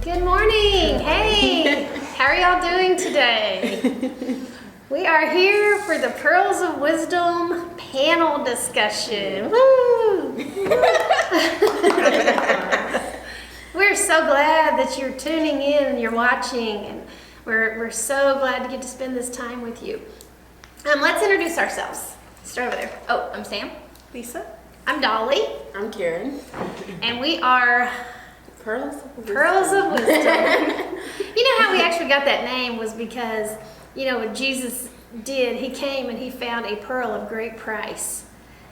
Good morning. Hey, how are y'all doing today? We are here for the Pearls of Wisdom panel discussion. Woo! We're so glad that you're tuning in and you're watching, and we're so glad to get to spend this time with you. Let's introduce ourselves. Start over there. Oh, I'm Sam. Lisa. I'm Dolly. I'm Karen. And we are Pearls of Wisdom. Pearls of Wisdom. You know how we actually got that name was because, you know, what Jesus did, he came and he found a pearl of great price.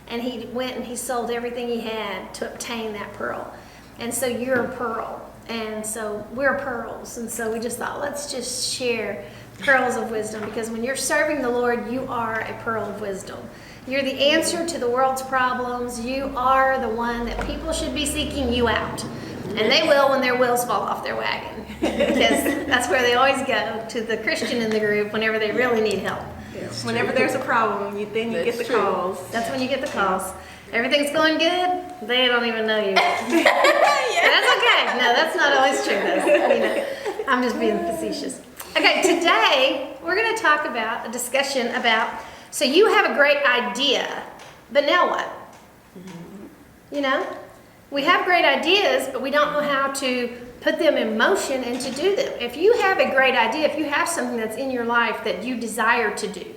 And he went and he sold everything he had to obtain that pearl. And so you're a pearl. And so we're pearls. And so we just thought, let's just share pearls of wisdom, because when you're serving the Lord, you are a pearl of wisdom. You're the answer to the world's problems. You are the one that people should be seeking you out. And they will when their wheels fall off their wagon. Because that's where they always go, to the Christian in the group whenever they really need help. Yes. Whenever there's a problem, you get the calls. That's when you get the calls. Everything's going good, they don't even know you. That's okay. No, that's not always true though. You know, I'm just being facetious. Okay, today we're going to talk about a discussion about, so you have a great idea, but now what? You know? We have great ideas, but we don't know how to put them in motion and to do them. If you have a great idea, if you have something that's in your life that you desire to do,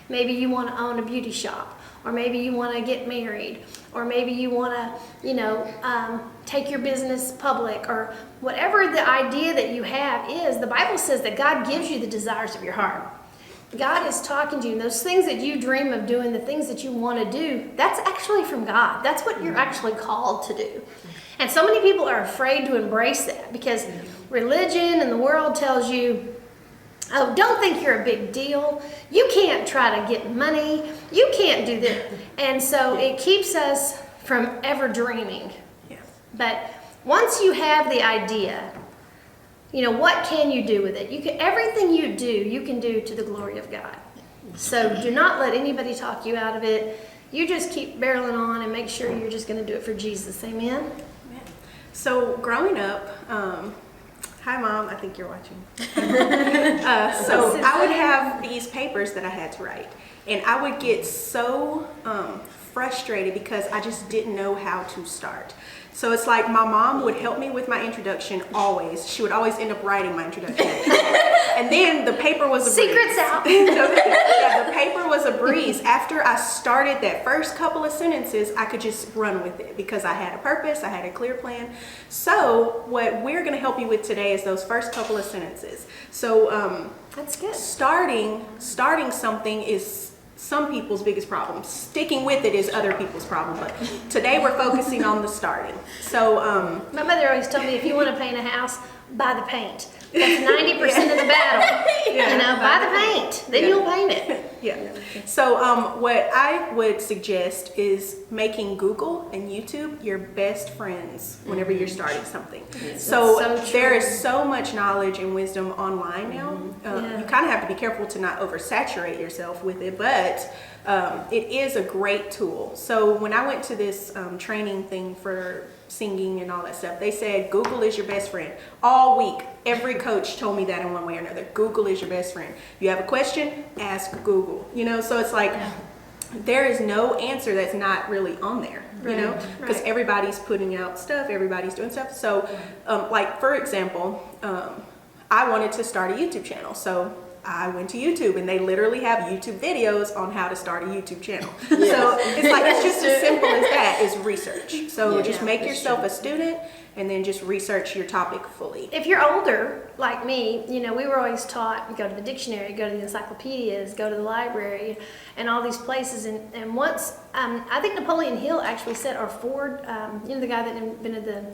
maybe you want to own a beauty shop, or maybe you want to get married, or maybe you want to, you know, take your business public, or whatever the idea that you have is, the Bible says that God gives you the desires of your heart. God is talking to you, and those things that you dream of doing, the things that you want to do, that's actually from God. That's what you're actually called to do. And so many people are afraid to embrace that because religion and the world tells you, oh, don't think you're a big deal. You can't try to get money. You can't do that. And so it keeps us from ever dreaming. But once you have the idea, you know, what can you do with it? You can, everything you do, you can do to the glory of God. So do not let anybody talk you out of it. You just keep barreling on and make sure you're just going to do it for Jesus. Amen? So growing up, hi Mom, I think you're watching. So I would have these papers that I had to write, and I would get so frustrated because I just didn't know how to start. So it's like my mom would help me with my introduction always. She would always end up writing my introduction. And then the paper was a breeze. Secrets out. Yeah, the paper was a breeze. After I started that first couple of sentences, I could just run with it because I had a purpose, I had a clear plan. So what we're going to help you with today is those first couple of sentences. So that's good. Starting something is some people's biggest problem. Sticking with it is other people's problem. But today we're focusing on the starting. So my mother always told me, if you want to paint a house, buy the paint. That's 90% of the battle. Yeah. You know, buy the paint, then you'll paint it. Yeah. So what I would suggest is making Google and YouTube your best friends whenever you're starting something. So there is so much knowledge and wisdom online now. You kind of have to be careful to not oversaturate yourself with it, but it is a great tool. So when I went to this training thing for singing and all that stuff, they said Google is your best friend. All week, every coach told me that in one way or another. Google is your best friend. You have a question, ask Google. You know, so it's like there is no answer that's not really on there. You know, because everybody's putting out stuff, everybody's doing stuff. So, like for example, I wanted to start a YouTube channel, so I went to YouTube, and they literally have YouTube videos on how to start a YouTube channel. Yes. So it's like, it's just as simple as that, is research. So just make yourself a student and then just research your topic fully. If you're older, like me, you know, we were always taught, go to the dictionary, go to the encyclopedias, go to the library, and all these places. And once, I think Napoleon Hill actually said, or Ford, you know, the guy that invented the...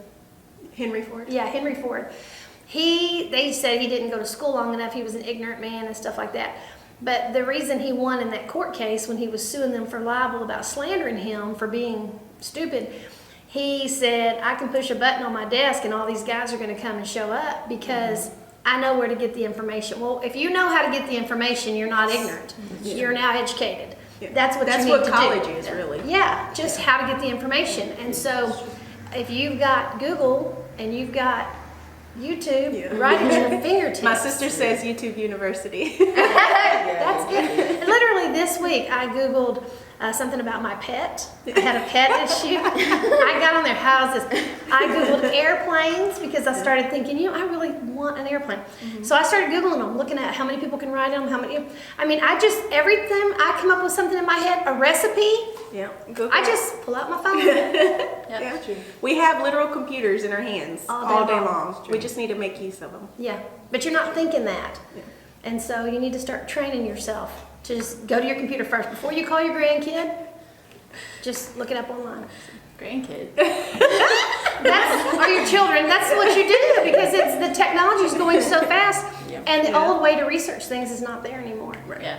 Henry Ford? Yeah, Henry Ford. They said he didn't go to school long enough, he was an ignorant man and stuff like that. But the reason he won in that court case when he was suing them for libel about slandering him for being stupid, he said, I can push a button on my desk and all these guys are going to come and show up because I know where to get the information. Well, if you know how to get the information, you're not ignorant. You're now educated. That's what college is, really. Yeah, just how to get the information. And so if you've got Google and you've got YouTube, Yeah. right at your fingertips. My sister says YouTube University. That's it. And literally this week, I Googled something about my pet. I had a pet issue. I got on their houses. I Googled airplanes because I started thinking, I really want an airplane. So I started Googling them, looking at how many people can ride them, how many. I mean, every time I come up with something in my head, a recipe, Yeah. Google I it. just pull out my phone. Yeah. We have literal computers in our hands All day long. long. We just need to make use of them. Yeah, but you're not thinking that. Yeah. And so you need to start training yourself to just go to your computer first. Before you call your grandkid, just look it up online. Grandkid. Or your children, that's what you do because the technology is going so fast. Yep. And the Yeah. old way to research things is not there anymore. Yeah.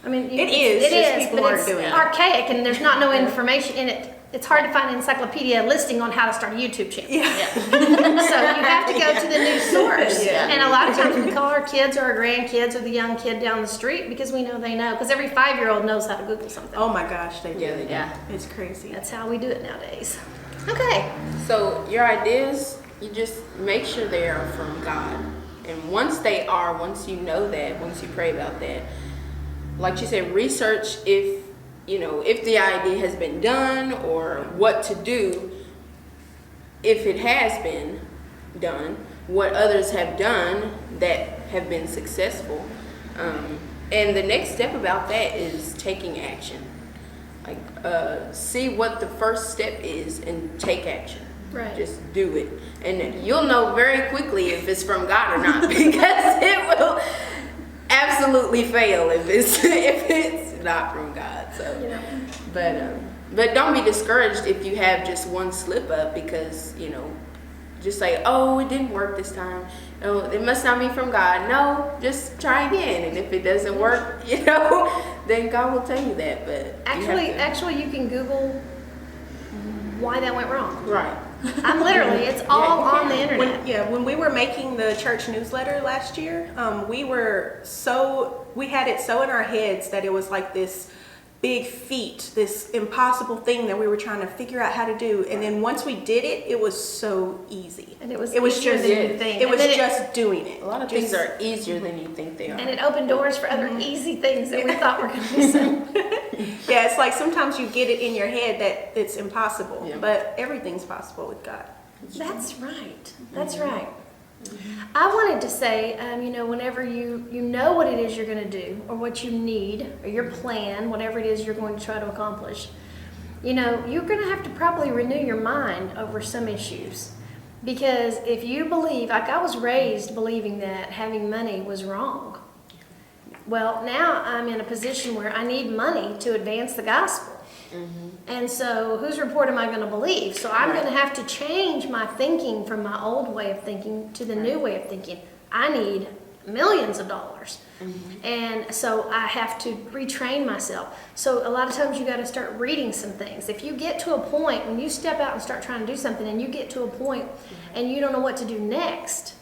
I mean, It is, It just is, people but aren't it's doing it. archaic and there's not no information in it. It's hard to find an encyclopedia listing on how to start a YouTube channel. Yeah. So you have to go to the news source. Yeah. And a lot of times we call our kids or our grandkids or the young kid down the street because we know they know. Because every 5-year-old knows how to Google something. Oh my gosh, they do. Yeah, they do. Yeah. It's crazy. That's how we do it nowadays. Okay. So your ideas, you just make sure they are from God. And once you know that, once you pray about that, like you said, research if the idea has been done or what to do if it has been done, what others have done that have been successful. And the next step about that is taking action. Like, see what the first step is and take action. Right. Just do it. And you'll know very quickly if it's from God or not because it will absolutely fail if it's not from God. So, but don't be discouraged if you have just one slip up because just say, oh, it didn't work this time. Oh, it must not be from God. No, just try again. And if it doesn't work, then God will tell you that. But Actually, you can Google why that went wrong. right. I'm literally, it's all on the internet. When we were making the church newsletter last year, we had it so in our heads that it was like this big feat, this impossible thing that we were trying to figure out how to do. And then once we did it, it was so easy. And it was just easier than you think. It was And then just doing it. A lot of things are easier than you think they are. And it opened doors for other easy things that we thought were going to be simple. Yeah, it's like sometimes you get it in your head that it's impossible, Yeah. but everything's possible with God. That's right. That's right. I wanted to say, whenever you know what it is you're going to do or what you need or your plan, whatever it is you're going to try to accomplish, you're going to have to probably renew your mind over some issues. Because if you believe, like I was raised believing that having money was wrong. Well, now I'm in a position where I need money to advance the gospel. And so whose report am I going to believe? So I'm going to have to change my thinking from my old way of thinking to the new way of thinking. I need millions of dollars. And so I have to retrain myself. So a lot of times you got to start reading some things. If you get to a point, when you step out and start trying to do something and you get to a point and you don't know what to do next,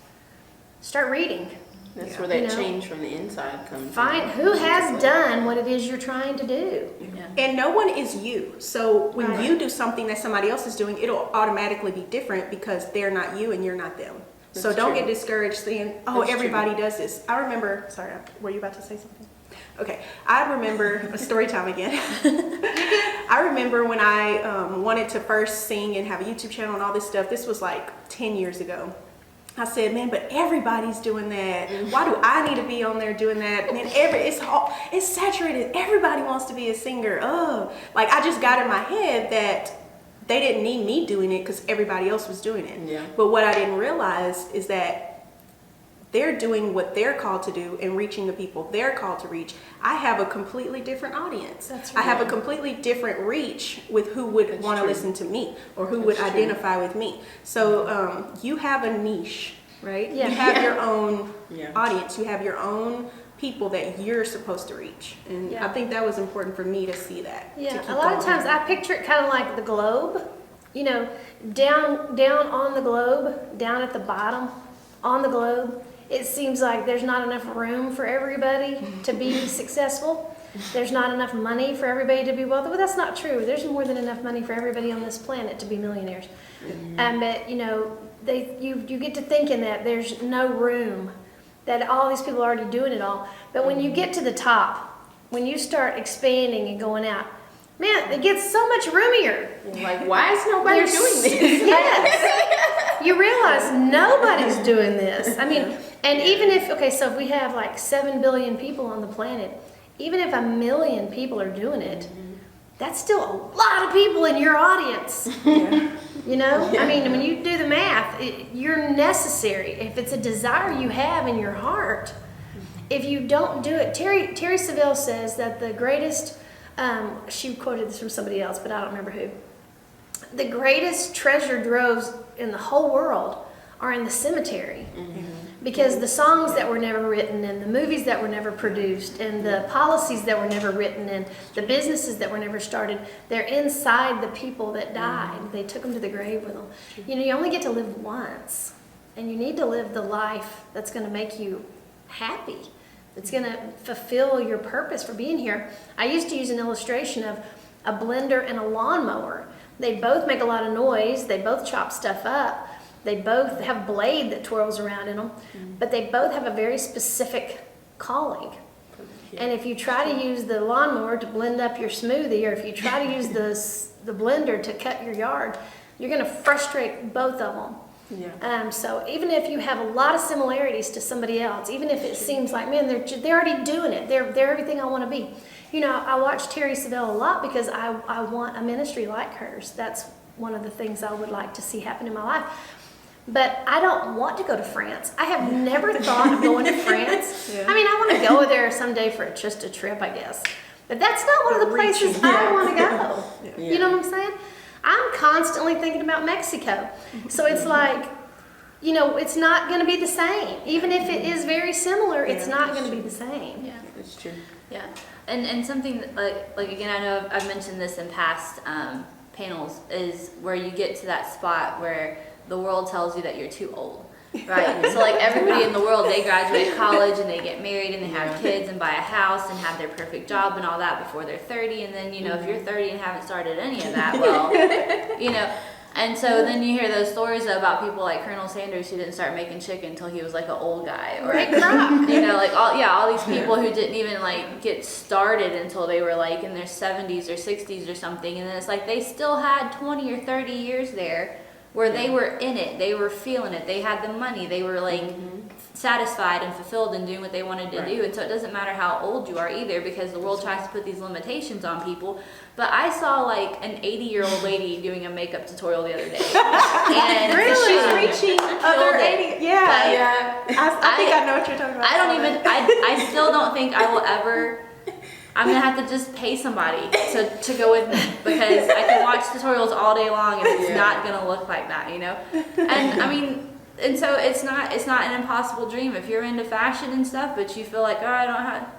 start reading. That's where that change from the inside comes. Find who has done what it is you're trying to do. And no one is you. So when Right. you do something that somebody else is doing, it'll automatically be different because they're not you and you're not them. So That's don't true. get discouraged saying, oh, That's everybody does this. I remember, sorry, were you about to say something? Okay, I remember, a story time again. I remember when I wanted to first sing and have a YouTube channel and all this stuff. This was like 10 years ago. I said, man, but everybody's doing that. Why do I need to be on there doing that? And then it's saturated. Everybody wants to be a singer. Oh, like I just got in my head that they didn't need me doing it because everybody else was doing it. Yeah. But what I didn't realize is that they're doing what they're called to do and reaching the people they're called to reach. I have a completely different audience. That's I have a right. completely different reach with who would That's want to true. listen to me or who would That's true. identify with me. So you have a niche, right? Yeah. You have your own Yeah. audience. You have your own people that you're supposed to reach. And Yeah. I think that was important for me to see that. to Yeah, keep a lot of going. times I picture it kind of like the globe, down on the globe, down at the bottom on the globe, it seems like there's not enough room for everybody to be successful. there's not enough money for everybody to be wealthy. Well, that's not true. There's more than enough money for everybody on this planet to be millionaires. But you know, you get to thinking that there's no room, that all these people are already doing it all. But when you get to the top, when you start expanding and going out, man, it gets so much roomier. Like, why is nobody There's- doing this? Yes. You realize nobody's doing this. I mean, and even if, okay, so if we have like 7 billion people on the planet, even if 1 million people are doing it, that's still a lot of people in your audience. You know? I mean, when you do the math, you're necessary. If it's a desire you have in your heart, if you don't do it, Terry Savelle says that the greatest, she quoted this from somebody else, but I don't remember who. The greatest treasure troves in the whole world are in the cemetery. Because the songs that were never written, and the movies that were never produced, and the policies that were never written, and the businesses that were never started, they're inside the people that died. They took them to the grave with them. You know, you only get to live once, and you need to live the life that's going to make you happy. It's going to fulfill your purpose for being here. I used to use an illustration of a blender and a lawnmower. They both make a lot of noise. They both chop stuff up. They both have a blade that twirls around in them, but they both have a very specific calling. And if you try to use the lawnmower to blend up your smoothie, or if you try to use the blender to cut your yard, you're going to frustrate both of them. So even if you have a lot of similarities to somebody else, even if it seems like, man, they're already doing it, they're everything I want to be. You know, I watch Terry Savelle a lot because I want a ministry like hers. That's one of the things I would like to see happen in my life. But I don't want to go to France. I have never thought of going to France. I mean, I want to go there someday for just a trip, I guess. But that's not one of the places I want to go. You know what I'm saying? I'm constantly thinking about Mexico. So it's like, you know, it's not going to be the same. Even if it is very similar, it's not going to be the same. Yeah, That's true. yeah. And something like again, I know I've mentioned this in past panels, is where you get to that spot where the world tells you that you're too old, right? So like everybody in the world, they graduate college and they get married and they have kids and buy a house and have their perfect job and all that before they're 30. And then, you know, if you're 30 and haven't started any of that, well, you know. And so then you hear those stories about people like Colonel Sanders, who didn't start making chicken until he was like an old guy, or you know, like all these people who didn't even like get started until they were like in their 70s or 60s or something. And then it's like they still had 20 or 30 years there where they were in it, they were feeling it, they had the money, they were like satisfied and fulfilled and doing what they wanted to do. And so it doesn't matter how old you are either, because the world tries to put these limitations on people. But I saw like an 80-year-old lady doing a makeup tutorial the other day. And She's reaching other 80. Yeah. Like, I think I know what you're talking about. I still don't think I will ever. I'm gonna have to just pay somebody to go with me, because I can watch tutorials all day long and it's not gonna look like that, you know. And I mean, and so it's not an impossible dream if you're into fashion and stuff, but you feel like, oh, I don't have.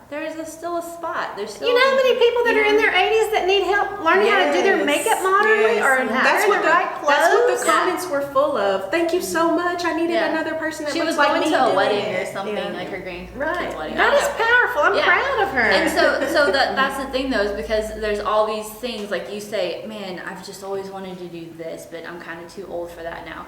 Still a spot. There's still. You know how many people that are in their 80s that need help learning how to do their makeup modernly or That's what wearing the right clothes? That's what the comments were full of. Thank you so much. I needed another person that She looks was like going me to a doing wedding it. or something, like her grandkid's wedding. That is powerful. I'm Yeah. proud of her. And so that's the thing though, is because there's all these things, like you say, man, I've just always wanted to do this, but I'm kind of too old for that now.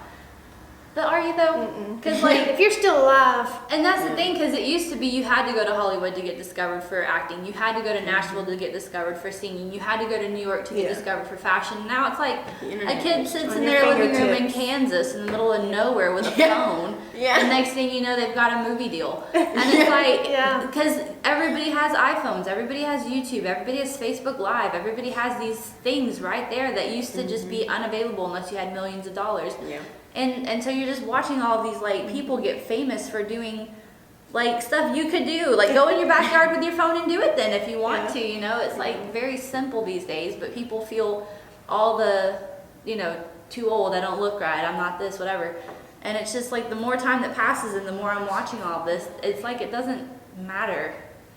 But are you though? Because like, if you're still alive, and that's the thing, because it used to be you had to go to Hollywood to get discovered for acting. You had to go to Nashville to get discovered for singing. You had to go to New York to get discovered for fashion. Now it's like a kid sits in their living room in Kansas in the middle of nowhere with a phone. And next thing you know, they've got a movie deal. And it's like, because everybody has iPhones, everybody has YouTube, everybody has Facebook Live, everybody has these things right there that used to just be unavailable unless you had millions of dollars. And so you're just watching all of these like people get famous for doing like stuff you could do, like go in your backyard with your phone and do it then if you want to, you know. It's like very simple these days, but people feel all the, you know, too old, I don't look right, I'm not this, whatever. And it's just like the more time that passes and the more I'm watching all of this, it's like it doesn't matter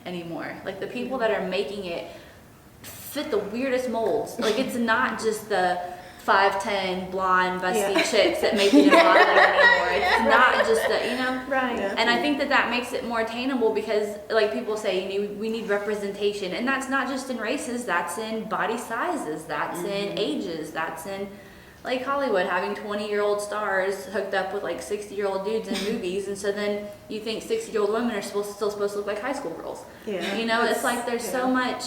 anymore. Like the people that are making it fit the weirdest molds. Like it's not just the 5'10", blonde, busty Yeah. chicks that make it popular anymore. It's not just that, you know. Right. Yeah. And I think that makes it more attainable because, like people say, we need representation, and that's not just in races. That's in body sizes. That's in ages. That's in, like Hollywood having 20-year-old stars hooked up with like 60-year-old dudes in movies, and so then you think 60-year-old women are still supposed to look like high school girls. Yeah. You know, it's like there's so much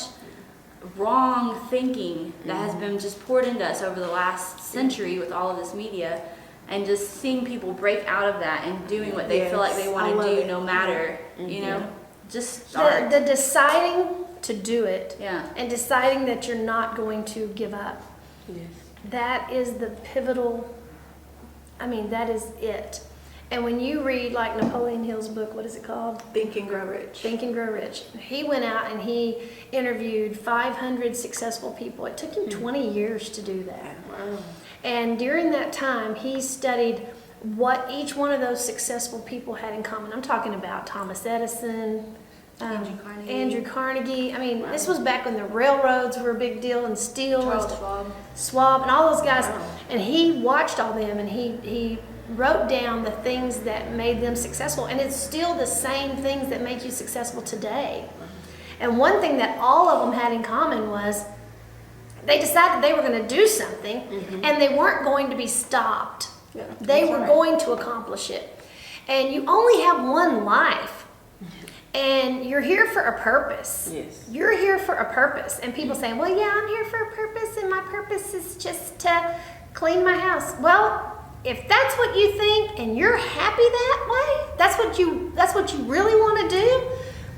wrong thinking that has been just poured into us over the last century with all of this media, and just seeing people break out of that and doing what they feel like they Yes, I want love to do it. no matter, you know, just start. The deciding to do it Yeah. and deciding that you're not going to give up. Yes. That is the pivotal, I mean, that is it. And when you read like Napoleon Hill's book, what is it called? Think and Grow Rich. Think and Grow Rich. He went out and he interviewed 500 successful people. It took him 20 years to do that. Wow. And during that time, he studied what each one of those successful people had in common. I'm talking about Thomas Edison, Andrew Carnegie. I mean, this was back when the railroads were a big deal and steel. Charles and Schwab. Schwab and all those guys. And he watched all them and he wrote down the things that made them successful. And it's still the same things that make you successful today. And one thing that all of them had in common was they decided they were going to do something and they weren't going to be stopped. Yeah, They were going to accomplish it. And you only have one life. And you're here for a purpose. Yes. You're here for a purpose. And people say, well, yeah, I'm here for a purpose and my purpose is just to clean my house. Well, if that's what you think and you're happy that way, that's what you really want to do,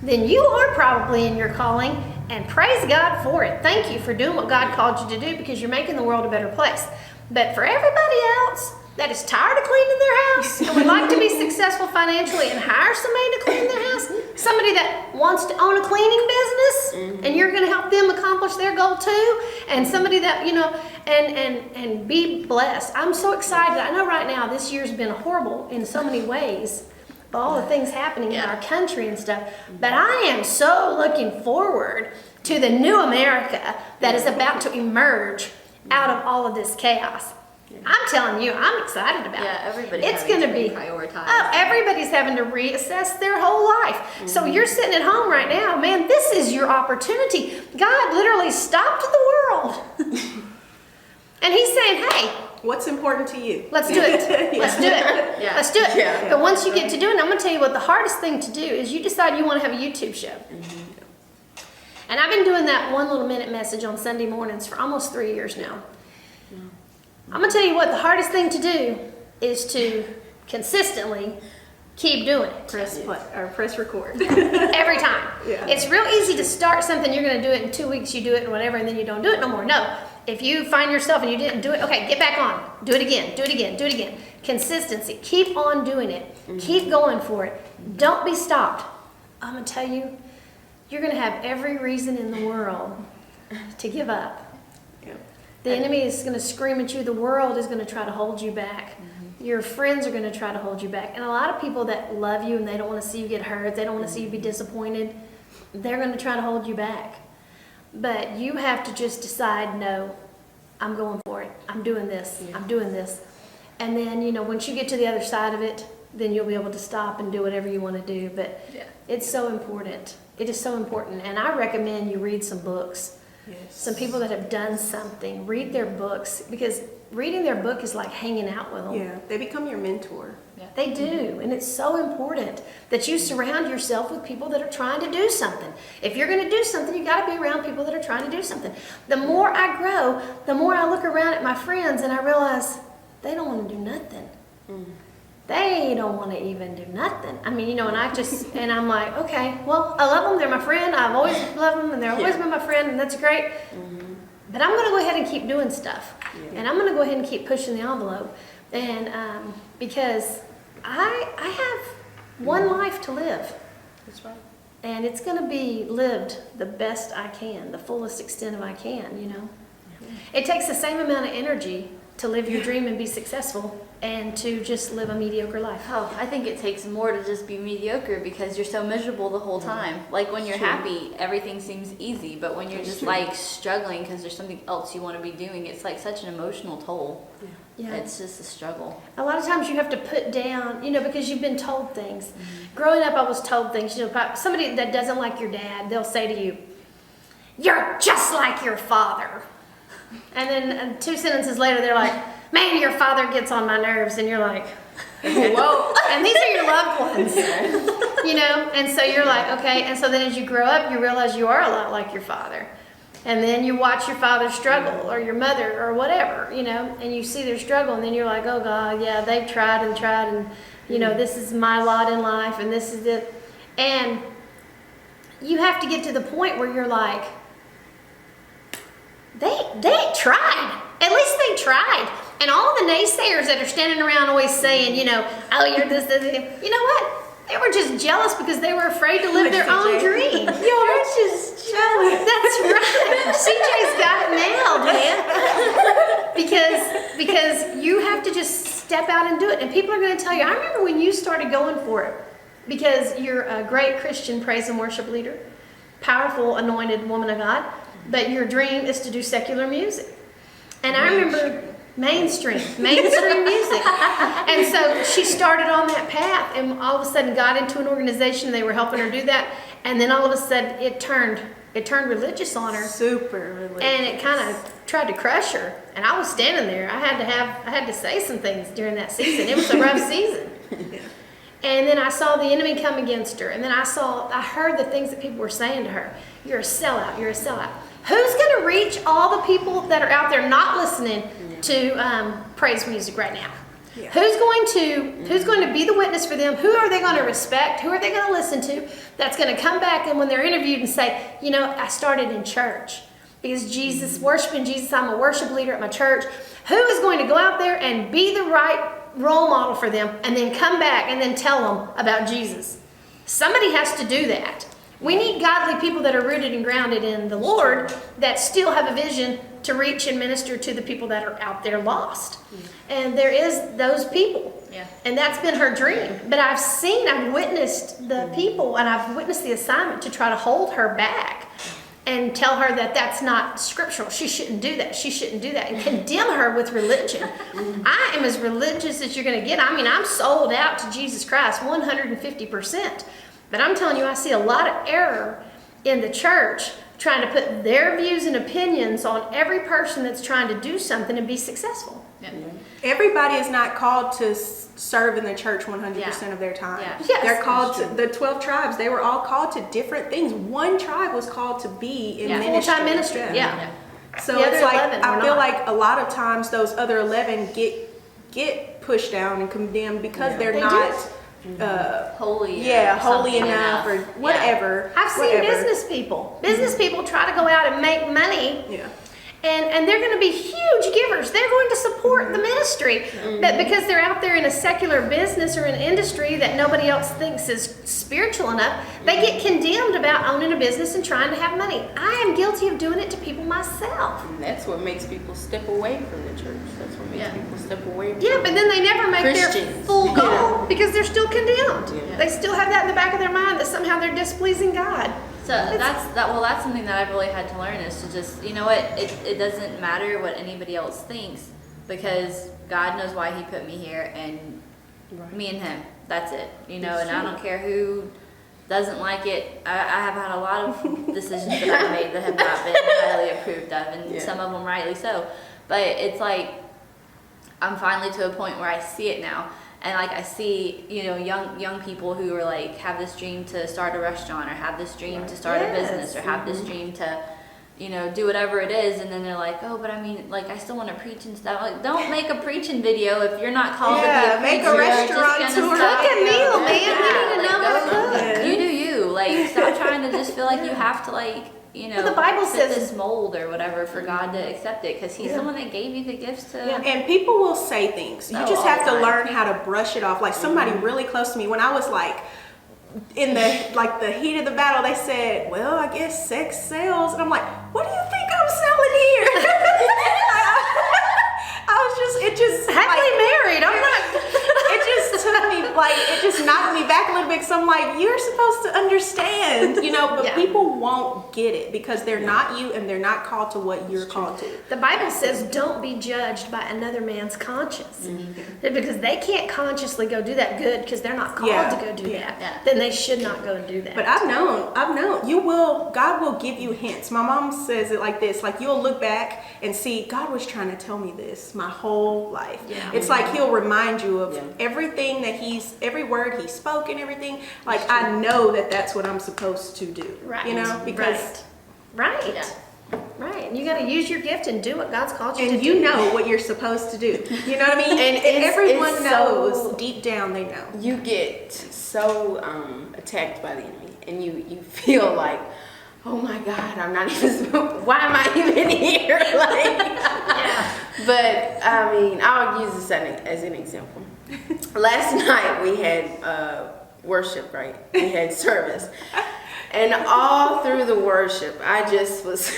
then you are probably in your calling, and praise God for it. Thank you for doing what God called you to do, because you're making the world a better place. But for everybody else that is tired of cleaning their house and would like to be successful financially and hire somebody to clean their house, somebody that wants to own a cleaning business and you're going to help them accomplish their goal too, and somebody that, you know, and be blessed. I'm so excited. I know right now this year's been horrible in so many ways, all the things happening in our country and stuff, but I am so looking forward to the new America that is about to emerge out of all of this chaos. I'm telling you, I'm excited about Yeah, it. everybody's It's having going to to be reprioritize. Oh, everybody's having to reassess their whole life. So you're sitting at home right now, man. This is your opportunity. God literally stopped the world, and He's saying, "Hey, What's important to you? let's do it. Let's do it. Yeah. Let's do it." Yeah. But once you get to doing it, I'm going to tell you what the hardest thing to do is. You decide you want to have a YouTube show. And I've been doing that 1 little minute message on Sunday mornings for almost 3 years now. I'm going to tell you what the hardest thing to do is to consistently keep doing it Press play or press record. every time. Yeah. It's real easy to start something, you're going to do it in 2 weeks, you do it and whatever, and then you don't do it no more. No. If you find yourself and you didn't do it, okay, get back on. Do it again, do it again, do it again. Consistency. Keep on doing it. Keep going for it. Don't be stopped. I'm going to tell you, you're going to have every reason in the world to give up. Yep. The enemy is going to scream at you. The world is going to try to hold you back. Your friends are going to try to hold you back. And a lot of people that love you and they don't want to see you get hurt, they don't want to see you be disappointed, they're going to try to hold you back. But you have to just decide, no, I'm going for it. I'm doing this. I'm doing this. And then, you know, once you get to the other side of it, then you'll be able to stop and do whatever you want to do. But it's so important. It is so important. And I recommend you read some books. Yes. Some people that have done something, read their books, because reading their book is like hanging out with them. Yeah, they become your mentor. They do, and it's so important that you surround yourself with people that are trying to do something. If you're going to do something, you got to be around people that are trying to do something. The more I grow, the more I look around at my friends and I realize they don't want to do nothing. They don't want to even do nothing. I mean, you know, and I'm like, okay, well, I love them. They're my friend. I've always loved them, and they've always been my friend, and that's great. But I'm going to go ahead and keep doing stuff. And I'm going to go ahead and keep pushing the envelope. And because I have one life to live. That's right. And it's going to be lived the best I can, the fullest extent of I can, you know. It takes the same amount of energy to live your dream and be successful and to just live a mediocre life. Oh, I think it takes more to just be mediocre because you're so miserable the whole time. Like when you're happy, everything seems easy, but when you're just like struggling because there's something else you want to be doing, it's like such an emotional toll. Yeah. It's just a struggle. A lot of times you have to put down, because you've been told things. Growing up, I was told things. Somebody that doesn't like your dad, they'll say to you, "You're just like your father." And then 2 sentences later, they're like, "Man, your father gets on my nerves." And you're like, "Whoa." And these are your loved ones, And so you're like, okay. And so then as you grow up, you realize you are a lot like your father. And then you watch your father struggle or your mother or whatever, and you see their struggle. And then you're like, oh God, yeah, they've tried. And, this is my lot in life and this is it. And you have to get to the point where you're like, they tried. At least they tried. And all the naysayers that are standing around always saying, oh, you're this. You know what? They were just jealous because they were afraid to live their own dream. You're just jealous. That's right. CJ's got it nailed, man. Because you have to just step out and do it. And people are going to tell you, I remember when you started going for it because you're a great Christian praise and worship leader, powerful, anointed woman of God, but your dream is to do secular music. And I remember mainstream music. And so she started on that path and all of a sudden got into an organization. They were helping her do that. And then all of a sudden it turned religious on her. Super religious. And it kind of tried to crush her. And I was standing there. I had to say some things during that season. It was a rough season. And then I saw the enemy come against her. And then I heard the things that people were saying to her. You're a sellout. You're a sellout. Who's going to reach all the people that are out there not listening to praise music right now? Yeah. Who's going to be the witness for them? Who are they going to respect? Who are they going to listen to? That's going to come back and when they're interviewed and say, I started in church because Jesus, worshiping Jesus, I'm a worship leader at my church. Who is going to go out there and be the right role model for them and then come back and then tell them about Jesus? Somebody has to do that. We need godly people that are rooted and grounded in the Lord that still have a vision to reach and minister to the people that are out there lost. And there is those people. Yeah. And that's been her dream. But I've witnessed the people and I've witnessed the assignment to try to hold her back and tell her that that's not scriptural. She shouldn't do that. She shouldn't do that. And condemn her with religion. I am as religious as you're going to get. I mean, I'm sold out to Jesus Christ 150%. But I'm telling you, I see a lot of error in the church trying to put their views and opinions on every person that's trying to do something and be successful. Yeah. Everybody is not called to serve in the church 100% of their time. Yeah. Yes, They're called to, the 12 tribes, they were all called to different things. One tribe was called to be in ministry. Full-time ministry, yeah. So The it's other like, 11 I were feel not. like a lot of times those other 11 get pushed down and condemned because they're They not Holy. holy something enough or whatever. I've seen whatever. business people try to go out and make money. Yeah. And they're going to be huge givers. They're going to support the ministry. But because they're out there in a secular business or an industry that nobody else thinks is spiritual enough, they get condemned about owning a business and trying to have money. I am guilty of doing it to people myself. And that's what makes people step away from the church. That's what makes people step away from Yeah, but then they never make their Christians. full goal because they're still condemned. Yeah. They still have that in the back of their mind that somehow they're displeasing God. So that's something that I've really had to learn is to just, it doesn't matter what anybody else thinks because God knows why he put me here and me and him, that's it, and I don't care who doesn't like it. I have had a lot of decisions that I've made that have not been highly approved of and some of them rightly so, but it's like I'm finally to a point where I see it now. And like I see, young people who are like have this dream to start a restaurant or have this dream to start a business or have this dream to, do whatever it is, and then they're like, oh, but I mean, like I still want to preach and stuff. Like, don't make a preaching video if you're not called to be a make preacher. a restaurant You're just tour. gonna Cook a meal, man. Yeah, You need to know how to cook. Yeah. You do you. Like, stop trying to just feel like you have to Well, the Bible fit says- this mold or whatever for God to accept it because He's the one that gave you the gifts to. Yeah. And people will say things. You Oh, just all have the to time. learn how to brush it off. Like somebody really close to me, when I was like in the heat of the battle, they said, well, I guess sex sells. And I'm like, what do you think I'm selling here? I was just understand, but Yeah. people won't get it because they're not you and they're not called to what you're called to. The Bible says, don't be judged by another man's conscience. Because they can't consciously go do that good because they're not called Yeah. to go do Yeah. that. Yeah. Then they should not go and do that. But I've known, God will give you hints. My mom says it like this, like you'll look back and see, God was trying to tell me this my whole life. Yeah. It's like he'll remind you of Yeah. everything that every word he spoke and everything. Like I know that that's what I'm supposed to do. Right. Because Right. Yeah. Right. You got to use your gift and do what God's called you to and do. you know what you're supposed to do. You know what I mean? And it's- everyone it's knows so- deep down they know. You get so attacked by the enemy, and you feel like, oh my God, I'm not even. Why am I even here? Yeah. But I mean, I'll use this as an example. Last night we had worship, right? We had service. And all through the worship, I just was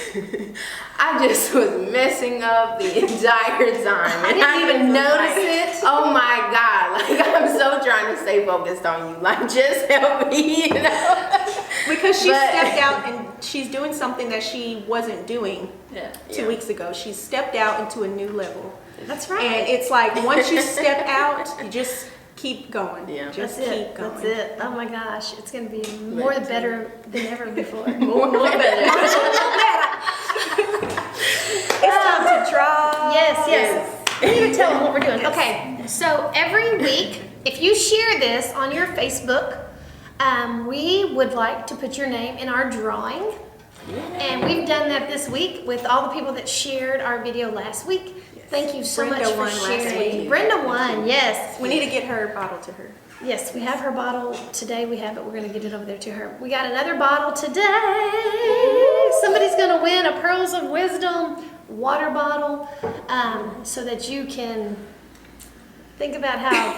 messing up the entire time. And didn't even notice like, it. Oh my God. Like, I'm so trying to stay focused on you. Like, just help me, Because she But- stepped out and she's doing something that she wasn't doing Yeah. 2 weeks ago. She stepped out into a new level. That's right. And it's like once you step out, you just keep going. Yeah. Just That's keep it. going. That's it. Oh my gosh. It's going to be more But- better than ever before. More better. It's time to draw. Yes. We need to tell them what we're doing. Okay, so every week, if you share this on your Facebook, we would like to put your name in our drawing. And we've done that this week with all the people that shared our video last week. Thank you so Brenda much for won last sharing. week. Brenda won, yes. We need to get her bottle to her. Yes, we have her bottle today. We have it. We're going to get it over there to her. We got another bottle today. Somebody's going to win a Pearls of Wisdom water bottle so that you can think about how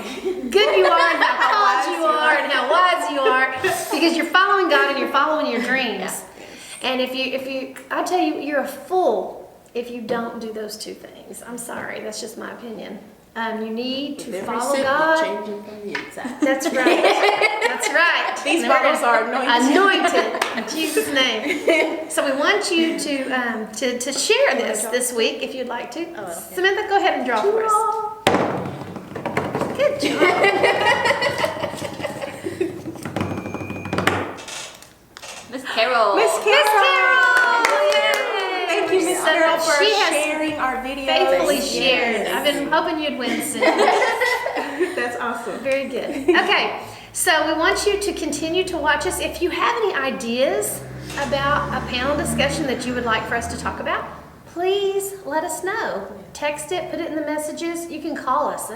good you are and how called you are and how wise you are because you're following God and you're following your dreams. And if you, I tell you, you're a fool if you don't do those two things. I'm sorry. That's just my opinion. You need to Every follow sip God. changing from the inside. That's right. That's right. These And we're bottles gonna- are anointed. Anointed in Jesus' name. So we want you to share this week if you'd like to. Samantha, go ahead and draw for us. Good job. Miss Carol. Miss Carol. Yay. Thank you, Miss So Carol, for she has sharing our videos. faithfully Yes. shared. I've been hoping you'd win soon. That's awesome. Very good. Okay, so we want you to continue to watch us. If you have any ideas about a panel discussion that you would like for us to talk about, please let us know. Text it, put it in the messages. You can call us,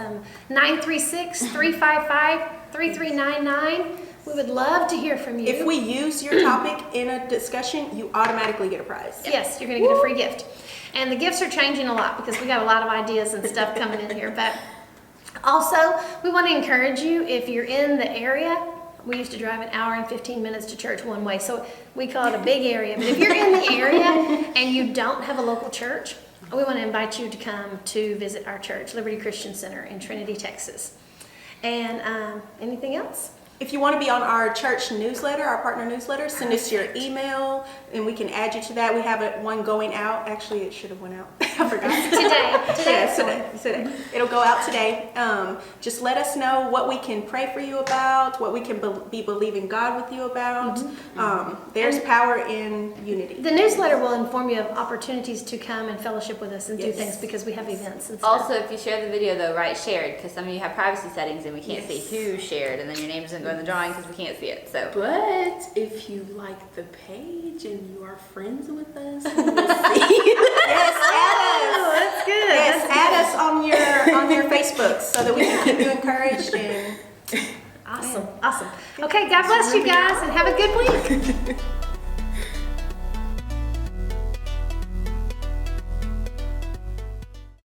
936-355-3399. We would love to hear from you. If we use your topic in a discussion, you automatically get a prize. Yes, you're going to get a free gift. And the gifts are changing a lot because we got a lot of ideas and stuff coming in here. But also, we want to encourage you, if you're in the area, we used to drive an hour and 15 minutes to church one way, so we call it a big area. But if you're in the area and you don't have a local church, we want to invite you to come to visit our church, Liberty Christian Center in Trinity, Texas. And anything else? If you want to be on our church newsletter, our partner newsletter, send us your email and we can add you to that. We have one going out. Actually, it should have went out. I forgot. Today. Yes, today. It'll go out today. Just let us know what we can pray for you about, what we can be believing God with you about. There's power in unity. The newsletter will inform you of opportunities to come and fellowship with us and do Yes. things because we have events and stuff. Also, if you share the video though, write shared, because some of you have privacy settings and we can't Yes. see who shared, and then your name doesn't go in the drawing because we can't see it. So But if you like the page and you are friends with us, we will see. Yes, add us. Oh, that's good. Yes, That's add us on your Facebook so that we can keep you encouraged and awesome. Awesome. Okay, God bless you guys and have a good week.